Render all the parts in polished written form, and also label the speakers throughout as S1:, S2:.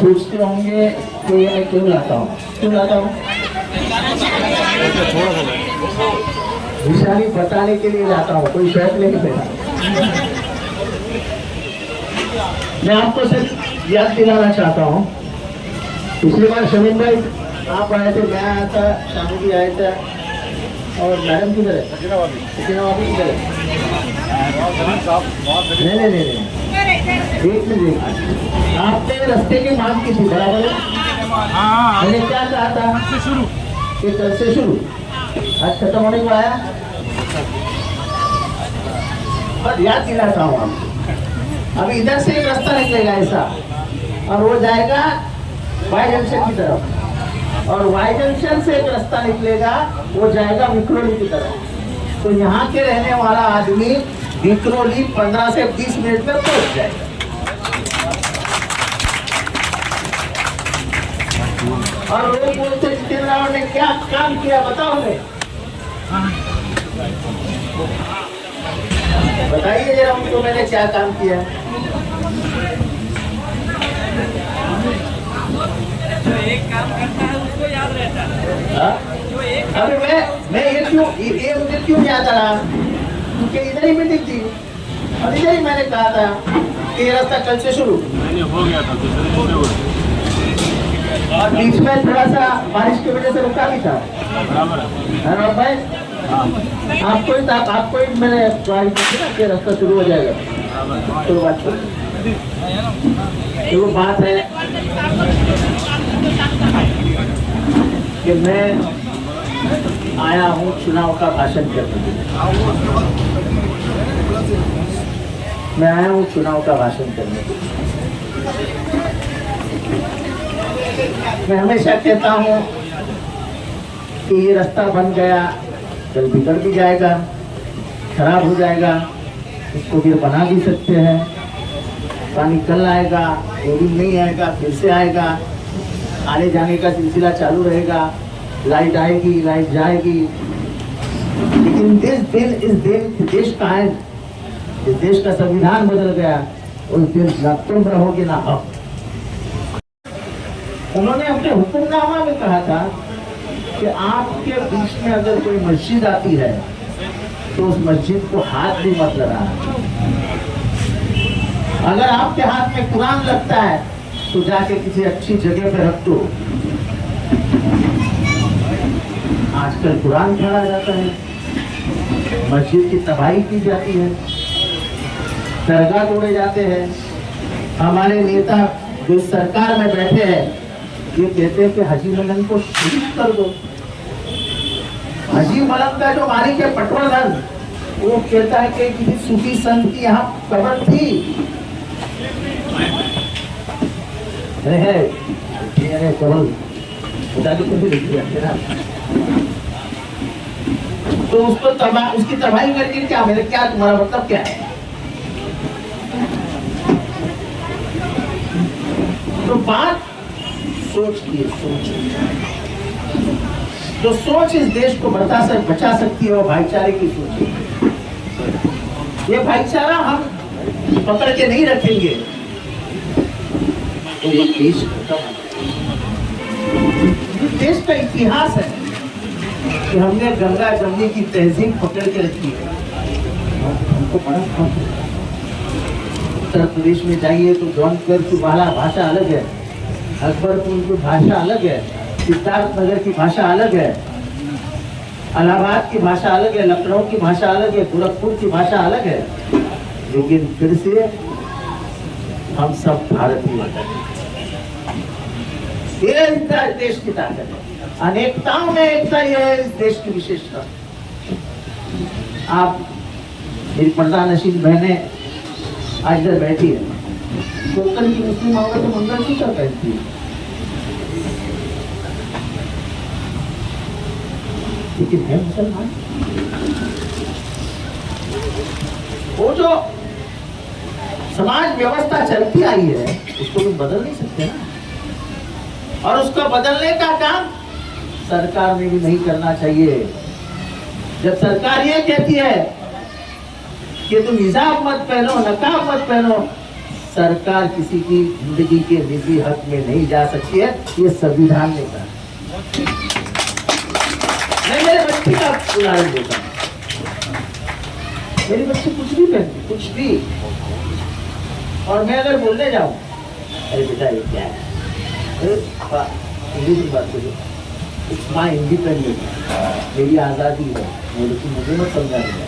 S1: सोचते होंगे कि ये मैं क्यों लाता हूँ, क्यों लाता हूँ? निशानी बताने के लिए लाता हूँ, कोई शौक नहीं पैदा। मैं आपको सिर्फ याद दिलाना चाहता हूँ, पिछली बार शमीन भाई आप आए थे, मैं आया था, शामू भी आए थे, और मैडम किधर है? किधर है? नहीं, एक मिनट, आपने रास्ते की मांग की थी, बराबर है? मैंने क्या कहा था कि कल से शुरू, आज खत्म होने को आया, पर याद दिलाता हूँ आपको। अभी इधर से एक रास्ता निकलेगा ऐसा, और वो जाएगा वाई जंक्शन की तरफ, और वाई जंक्शन से एक रास्ता निकलेगा, वो जाएगा विक्रोली की तरफ। तो यहाँ के रहने वाला आदमी विक्रोली 15 से 20 मिनट में पहुंच जाएगा। और लोग बोलते जितेंद्र रावत ने क्या काम किया बताओ हमें, बताइए जरा उनको मैंने क्या काम किया।
S2: जो एक काम करता है उसको याद रहता है।
S1: अरे मैं ये मुझे क्यों याद आ रहा, क्योंकि इधर ही मीटिंग थी और इधर ही मैंने कहा था कि ये रास्ता कल से शुरू
S3: हो गया था,
S1: और बीच में थोड़ा सा बारिश की वजह से रुका भी था।
S3: बराबर है
S1: भाई आपको ही मैंने ट्राई की ना कि रास्ता शुरू हो जाएगा, तो वो बात है कि मैं आया हूँ चुनाव का भाषण करने, मैं आया हूँ चुनाव का भाषण करने। मैं हमेशा कहता हूँ कि ये रास्ता बन गया, कल बिगड़ भी जाएगा, खराब हो जाएगा, इसको फिर बना भी सकते हैं। पानी कल आएगा, दो दिन नहीं आएगा, फिर से आएगा, आने जाने का सिलसिला चालू रहेगा, लाइट आएगी, लाइट जाएगी। लेकिन इस देश का है, इस देश का संविधान बदल गया, उस दिन ना तुम रहोगे ना हम। उन्होंने अपने हुक्मनामा में कहा था कि आपके बीच में अगर कोई मस्जिद आती है तो उस मस्जिद को हाथ भी मत लगाना। अगर आपके हाथ में कुरान लगता है तो जाके किसी अच्छी जगह पे रख दो। आजकल कुरान पढ़ा जाता है, मस्जिद की तबाही की जाती है, दरगाह तोड़े जाते हैं। हमारे नेता जो सरकार में बैठे हैं ये कहते हैं कि हाजी मलंग को शहीद कर दो। हाजी मलंग का जो मारी के पटवर्धन, वो कहता है कि किसी सूफी संत की यहाँ कब्र थी, तो उसको उसकी तबाही करके क्या, मेरे क्या तुम्हारा मतलब क्या है? तो बात सोच की, सोच जो सोच इस देश को बचा सकती है वो भाईचारे की सोच है। ये भाईचारा हम पकड़ के नहीं रखेंगे तो ये देश का इतिहास है कि हमने गंगा जमुनी की तहजीब पकड़ के रखी है। हमको बड़ा उत्तर प्रदेश में जाइए तो जौनपुर की भाषा अलग है, अकबरपुर की भाषा अलग है, सिद्धार्थनगर की भाषा अलग है, इलाहाबाद की भाषा अलग है, लखनऊ की भाषा अलग है, गोरखपुर की भाषा अलग है, लेकिन फिर से हम सब भारतीय हैं। ये देश की ताकत है, अनेकताओं में एकता ये है इस देश की विशेषता। आप मेरी पर्दा नशीन बहनें आज इधर बैठी है, कोकण की मुस्लिम औरत तो मंगलसूत्र पहनती है, लेकिन है मुसलमान। वो जो समाज व्यवस्था चलती आई है उसको तुम बदल नहीं सकते ना, और उसको बदलने का काम सरकार ने भी नहीं करना चाहिए। जब सरकार ये कहती है कि तुम हिजाब मत पहनो, नकाब मत पहनो, सरकार किसी की जिंदगी के निजी हक में नहीं जा सकती है, ये संविधान ने कहा। मैं मेरे बच्चे का उदाहरण देता हूँ। मेरे बच्चे कुछ भी पहनते, कुछ भी, और मैं अगर बोलने जाऊं, अरे बेटा ये क्या है, अरे पापा इंग्लिश में बात करो, इट्स माई इंडिपेंडेंस, मेरी आज़ादी है, मुझे मत समझा रहे।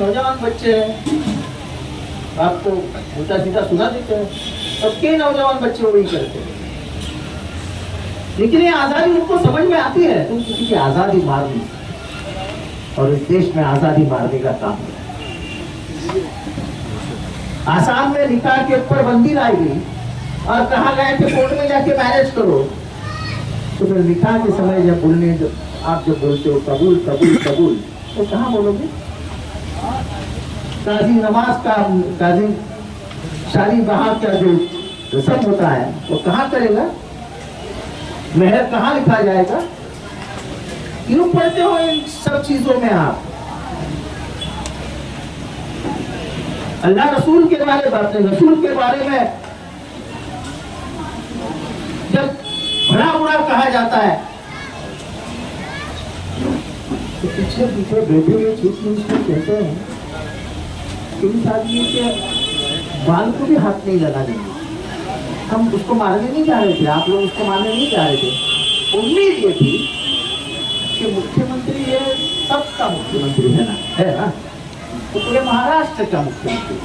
S1: नौजवान बच्चे हैं, आपको उल्टा सीधा सुना देते हैं, सबके नौजवान बच्चे वही करते हैं। लेकिन ये आज़ादी उनको समझ में आती है, तुम किसी की आज़ादी मार नहीं, और इस देश में आज़ादी मारने का काम है। आसाम में निकाह के ऊपर बंदी लाई गई और कहा गया कि कोर्ट में जाके मैरिज करो, तो फिर निकाह के समय जब आप जब बोलते हो कबूल कबूल कबूल, तो कहाँ बोलोगे? काजी नमाज का, काजी शादी बहा का जो रस्म होता है वो कहाँ करेगा? मेहर कहाँ लिखा जाएगा? क्यों पढ़ते हो इन सब चीजों में आप? अल्लाह रसूल के बारे में, अपने रसूल के बारे में जब बड़ा बुरा कहा जाता है तो पीछे पीछे बैठे हुए चीफ मिनिस्टर कहते हैं कि इस आदमी के बाल को भी हाथ नहीं लगा देंगे। हम उसको मारने नहीं जा रहे थे, आप लोग उसको मारने नहीं जा रहे थे। उम्मीद ये थी कि मुख्यमंत्री ये सबका मुख्यमंत्री है ना, तो पूरे महाराष्ट्र का मुख्यमंत्री,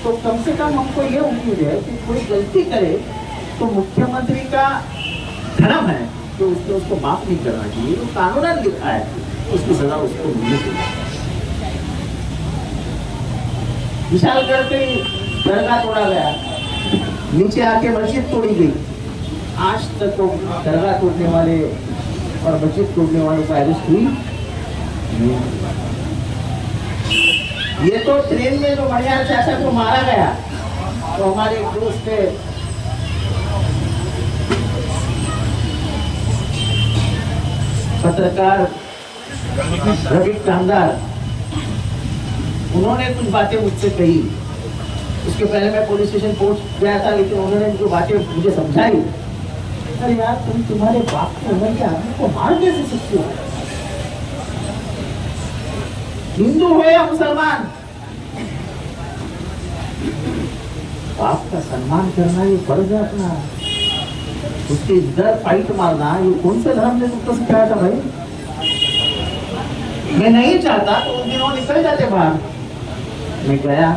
S1: तो कम से कम हमको ये उम्मीद है कि कोई गलती करे तो मुख्यमंत्री का धर्म है कि उसको माफ नहीं करना चाहिए, वो कानूनन लिखा है, उसकी सजा उसको मिलनी चाहिए। विशाल करके दरगाह तोड़ा गया, नीचे आके मस्जिद तोड़ी गई। आज तक तो दरगाह तोड़ने वाले और मस्जिद तोड़ने वालों को अरेस्ट हुई। ये तो ट्रेन में जो मणियार चाचा को मारा गया, तो हमारे एक दोस्त थे, पत्रकार रवि कांदार, उन्होंने कुछ बातें मुझसे कही। उसके पहले मैं पुलिस स्टेशन पहुंच गया था, लेकिन उन्होंने जो बातें मुझे समझाई, अरे यार तुम्हारे बाप की उम्र के आदमी को मार कैसे सकते हो? हिंदू हो या मुसलमान, बाप का सम्मान करना ये फर्ज है अपना। उसके इधर फाइट मारना ये कौन सा धर्म ने तुमको सिखाया था भाई? मैं नहीं चाहता तो उस दिन वो निकल जाते बाहर। मैं गया,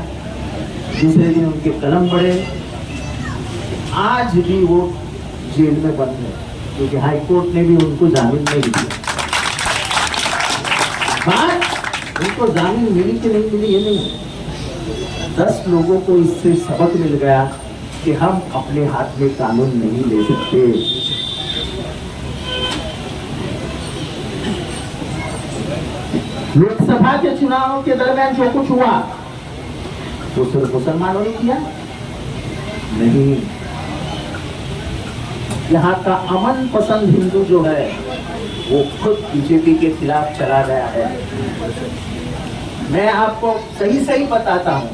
S1: दूसरे दिन उनके कलम बढ़े, आज भी वो जेल में बंद है, क्योंकि हाई कोर्ट ने भी उनको जामीन नहीं दी। बात उनको जामीन मिली कि नहीं मिली ये नहीं, 10 लोगों को इससे सबक मिल गया कि हम अपने हाथ में कानून नहीं ले सकते। लोकसभा के चुनाव के दरमियान जो कुछ हुआ वो सिर्फ मुसलमानों ने किया नहीं, यहाँ का अमन पसंद हिंदू जो है वो खुद बीजेपी के खिलाफ चला गया है। मैं आपको सही बताता हूँ,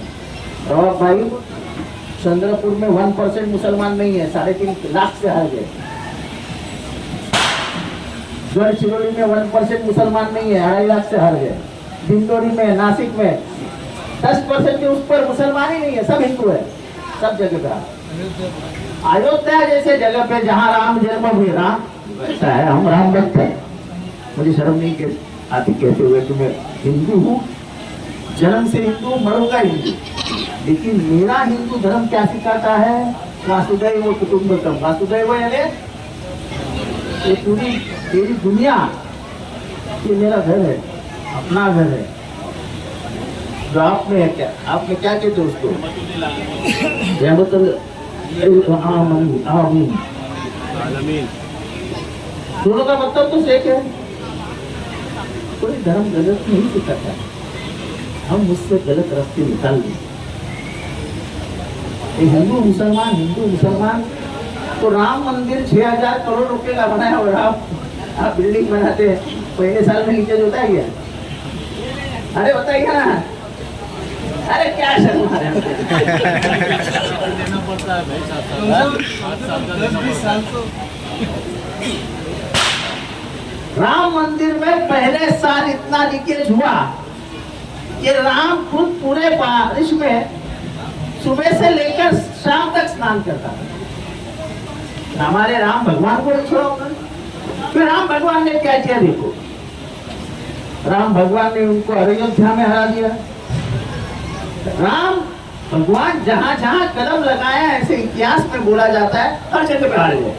S1: और भाई चंद्रपुर में 1% मुसलमान नहीं है, 3.5 लाख से हार गए। गढ़चिरौली में 1% मुसलमान नहीं है, 2.5 लाख से हार गए। दिंडोरी में, नासिक में 10% के उस पर मुसलमान ही नहीं है, सब हिंदू है, सब जगह का। अयोध्या जैसे जगह पे जहाँ राम जन्म हुए, राम ऐसा है, हम राम भक्त हैं। मुझे शर्म नहीं आती कहते हुए कि मैं हिंदू हूँ, जन्म से हिंदू, मरूंगा हिंदू। लेकिन मेरा हिंदू धर्म क्या सिखाता है? वासुदैव कुटुंबकम। वासुदैव यानी ये पूरी मेरी दुनिया, ये मेरा घर है, अपना घर है। जो आप में है, क्या आप में क्या कहते हो उसको? दोनों का मतलब तो एक है। कोई धर्म गलत नहीं सिखाता, हम मुझसे गलत रास्ते निकाल दें। हिंदू मुसलमान तो राम मंदिर 6000 करोड़ रुपए का बनाया, और आप बिल्डिंग बनाते हैं, पहले साल में नीचे होता है क्या? अरे बताइए ना, अरे क्या शर्मा रहे हैं?
S3: है भाई 7 साल का देना पड़ता है।
S1: राम मंदिर में पहले साल इतना लीकेज हुआ कि राम खुद पूरे बारिश में सुबह से लेकर शाम तक स्नान करता था। हमारे राम भगवान को नहीं छोड़ा उन्होंने। फिर राम भगवान ने क्या किया देखो, राम भगवान ने उनको अयोध्या में हरा दिया। राम भगवान जहां जहां कदम लगाया ऐसे इतिहास में बोला जाता है हर जगह पे हार गए।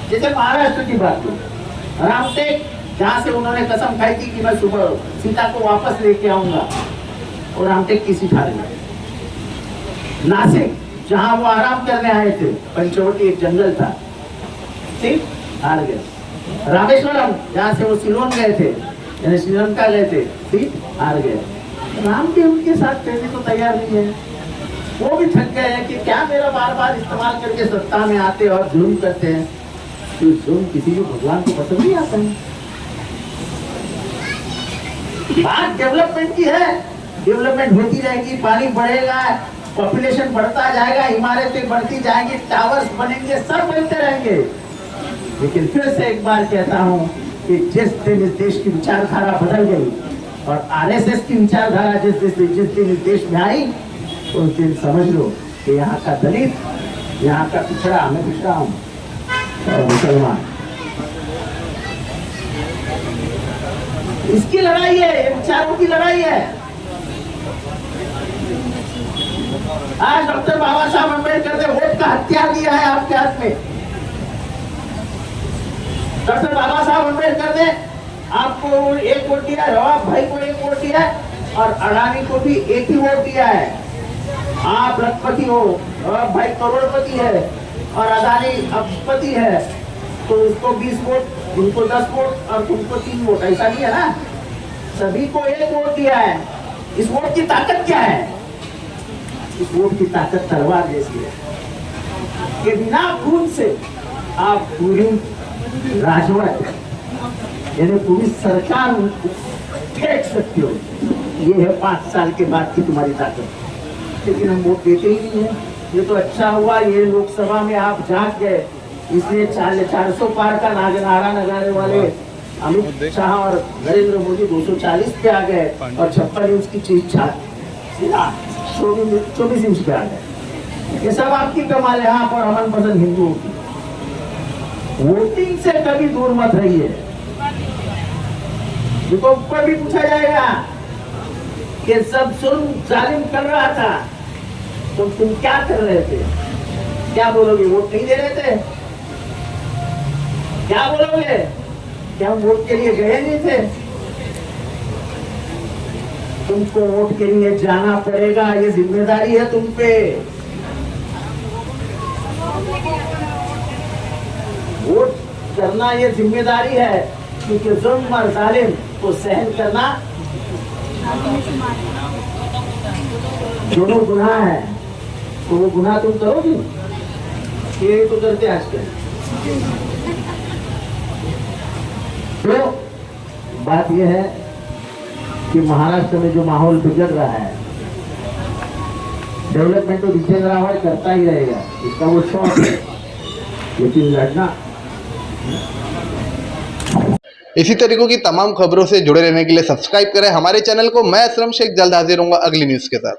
S1: जैसे महाराष्ट्र की बात की, रामटेक जहां से उन्होंने कसम खाई थी कि मैं सुबह सीता को वापस लेके आऊंगा, और रामटेक की सीट हार गए। नासिक जहां वो आराम करने आए थे, पंचवटी एक जंगल था, सीट हार गए। रामेश्वरम जहां से वो सिलोन गए थे, यानी श्रीलंका गए थे, सीट हार गए। राम भी उनके साथ चलने को तैयार नहीं है। वो भी थक गए हैं कि क्या मेरा बार बार इस्तेमाल करके सत्ता में आते और जुल्म करते हैं। तो जुल्म किसी भी भगवान को पसंद नहीं आता है। बात डेवलपमेंट की है, डेवलपमेंट होती रहेगी, पानी बढ़ेगा, पॉपुलेशन बढ़ता जाएगा, इमारतें बढ़ती जाएंगी, टावर्स बनेंगे, सब बनते रहेंगे। लेकिन फिर से एक बार कहता हूँ कि जिस दिन इस देश की विचारधारा बदल गई और आरएसएस की विचारधारा जिस दिन इस देश में आई, उस दिन समझ लो कि यहाँ का दलित, यहाँ का पिछड़ा, मैं पिछड़ा हूँ, और मुसलमान, इसकी लड़ाई है, ये विचारों की लड़ाई है। आज डॉक्टर बाबा साहब अम्बेडकर ने वोट का हथियार दिया है आपके हाथ में। डॉक्टर बाबा साहब अम्बेडकर ने आपको एक वोट दिया, रवाब भाई को एक वोट दिया, और अडानी को भी एक ही वोट दिया है। आप लखपति हो, रवाब भाई करोड़पति है, और अडानी अरबपति है, तो उसको 20 वोट, उनको 10 वोट, और तुमको 3 वोट, ऐसा नहीं है ना। सभी को एक वोट दिया है। इस वोट की ताकत क्या है? इस वोट की ताकत तलवार जैसी है कि बिना खून से आप पूरी राजवट, यानी पूरी सरकार फेंक सकते हो। ये है 5 साल के बाद की तुम्हारी ताकत। लेकिन हम वोट देते ही नहीं है। ये तो अच्छा हुआ ये लोकसभा में आप जाग गए, इसलिए 400 पार का नारा लगाने वाले अमित शाह और नरेंद्र मोदी 240 पे आ गए, और 56 इंच की चीज 24 इंच पे आ गए। ये सब आपकी कमाल है, आप और अमन पसंद हिंदुओं की। वोटिंग से कभी दूर मत रहिए। देखो ऊपर भी पूछा जाएगा कि सब जुल्म जालिम कर रहा था, तो तुम क्या कर रहे थे? क्या बोलोगे? वोट नहीं दे रहे थे? क्या बोलोगे? क्या हम वोट के लिए गए नहीं थे? तुमको वोट के लिए जाना पड़ेगा, ये जिम्मेदारी है तुम पे। वोट करना ये जिम्मेदारी है, क्योंकि जुल्म और जालिम को सहन करना दोनों गुनाह है। तो वो गुनाह तुम करोगे? ये तो करते आजकल। तो बात यह है कि महाराष्ट्र में जो माहौल बिगड़ रहा है, डेवलपमेंट तो बिगड़ रहा है, करता ही रहेगा, इसका वो शौक है, लेकिन लड़ना।
S4: इसी तरीकों की तमाम खबरों से जुड़े रहने के लिए सब्सक्राइब करें हमारे चैनल को। मैं असलम शेख जल्द हाजिर होऊंगा अगली न्यूज़ के साथ।